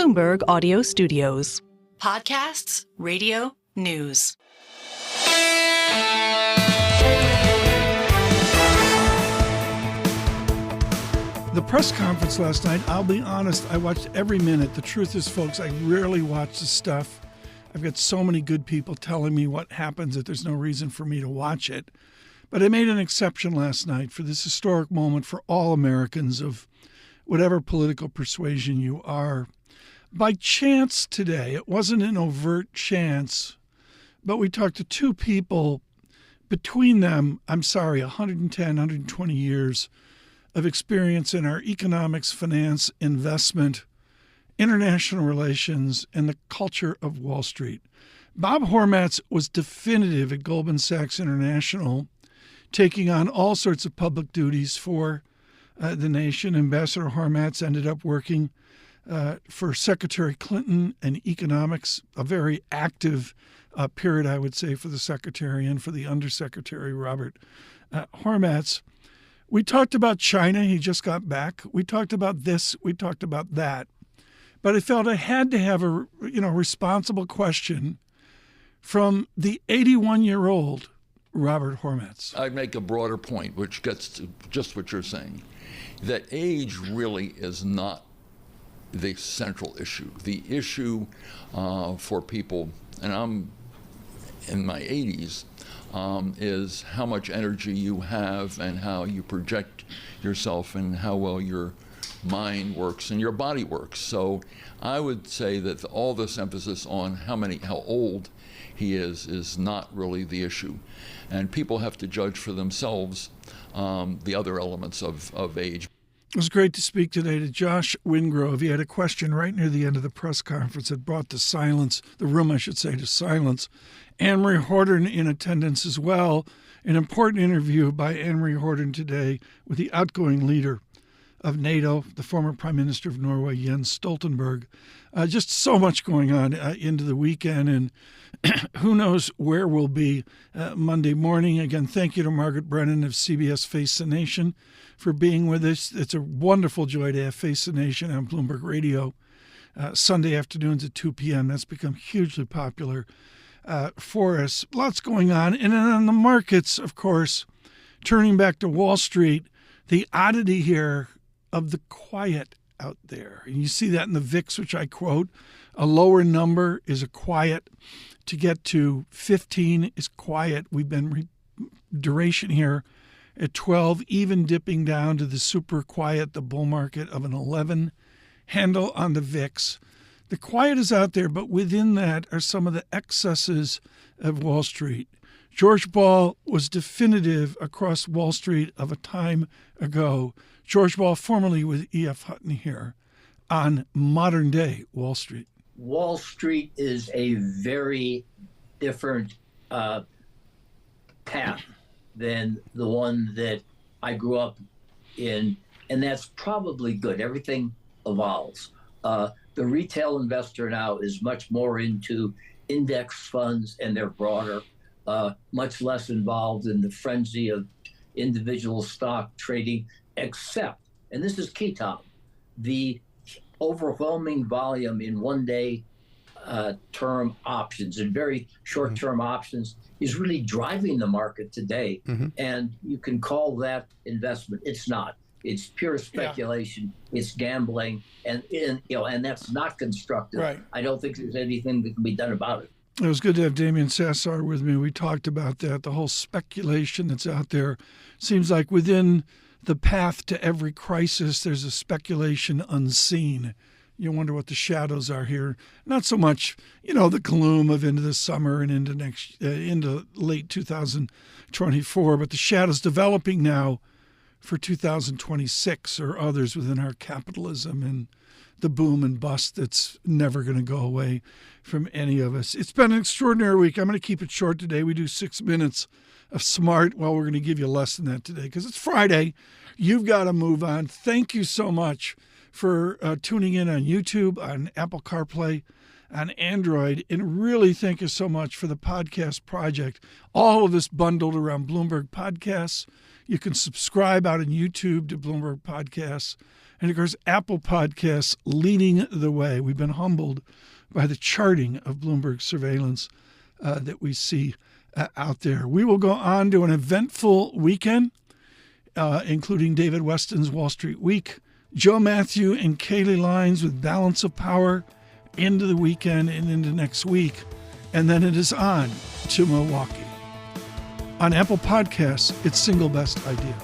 Bloomberg Audio Studios. Podcasts, radio, news. The press conference last night, I'll be honest, I watched every minute. The truth is, folks, I rarely watch the stuff. I've got so many good people telling me what happens that there's no reason for me to watch it. But I made an exception last night for this historic moment for all Americans of whatever political persuasion you are. By chance today, it wasn't an overt chance, but we talked to two people, between them, 110, 120 years of experience in our economics, finance, investment, international relations, and the culture of Wall Street. Bob Hormats was definitive at Goldman Sachs International, taking on all sorts of public duties for the nation. Ambassador Hormats ended up working for Secretary Clinton in economics, a very active period, I would say, for the Secretary and for the Undersecretary, Robert Hormats. We talked about China. He just got back. We talked about this. We talked about that. But I felt I had to have a responsible question from the 81-year-old Robert Hormats. I'd make a broader point, which gets to just what you're saying, that age really is not the central issue. The issue for people, and I'm in my 80s, is how much energy you have and how you project yourself and how well your mind works and your body works. So I would say that all this emphasis on how old he is not really the issue. And people have to judge for themselves the other elements of age. It was great to speak today to Josh Wingrove. He had a question right near the end of the press conference that brought the room, to silence. Anne-Marie Horton in attendance as well. An important interview by Anne-Marie Horton today with the outgoing leader of NATO, the former Prime Minister of Norway, Jens Stoltenberg. Just so much going on into the weekend, and who knows where we'll be Monday morning. Again, thank you to Margaret Brennan of CBS Face the Nation for being with us. It's a wonderful joy to have Face the Nation on Bloomberg Radio Sunday afternoons at 2 p.m. That's become hugely popular for us. Lots going on. And then on the markets, of course, turning back to Wall Street, the oddity here of the quiet out there. And you see that in the VIX, which I quote. A lower number is a quiet. To get to 15 is quiet. We've been duration here at 12, even dipping down to the super quiet, the bull market of an 11 handle on the VIX. The quiet is out there, but within that are some of the excesses of Wall Street. George Ball was definitive across Wall Street of a time ago. George Ball, formerly with E.F. Hutton here, on modern-day Wall Street. Wall Street is a very different path than the one that I grew up in, and that's probably good. Everything evolves. The retail investor now is much more into index funds, and they're broader, much less involved in the frenzy of individual stock trading, except, and this is key, Tom, the overwhelming volume in one-day term options and very short-term options is really driving the market today. And you can call that investment. It's not. It's pure speculation. Yeah. It's gambling, and that's not constructive. Right. I don't think there's anything that can be done about it. It was good to have Damian Sassar with me. We talked about that. The whole speculation that's out there seems like within the path to every crisis, there's a speculation unseen. You wonder what the shadows are here. Not so much, the gloom of into the summer and into late 2024, but the shadows developing now for 2026 or others within our capitalism and the boom and bust that's never going to go away from any of us. It's been an extraordinary week. I'm going to keep it short today. We do 6 minutes of smart. Well, we're going to give you less than that today because it's Friday. You've got to move on. Thank you so much for tuning in on YouTube, on Apple CarPlay, on Android, and really thank you so much for the podcast project. All of this bundled around Bloomberg Podcasts. You can subscribe out on YouTube to Bloomberg Podcasts. And of course, Apple Podcasts leading the way. We've been humbled by the charting of Bloomberg Surveillance that we see out there. We will go on to an eventful weekend, including David Weston's Wall Street Week, Joe Matthew and Kaylee Lines with Balance of Power into the weekend and into next week. And then it is on to Milwaukee. On Apple Podcasts, it's Single Best Idea.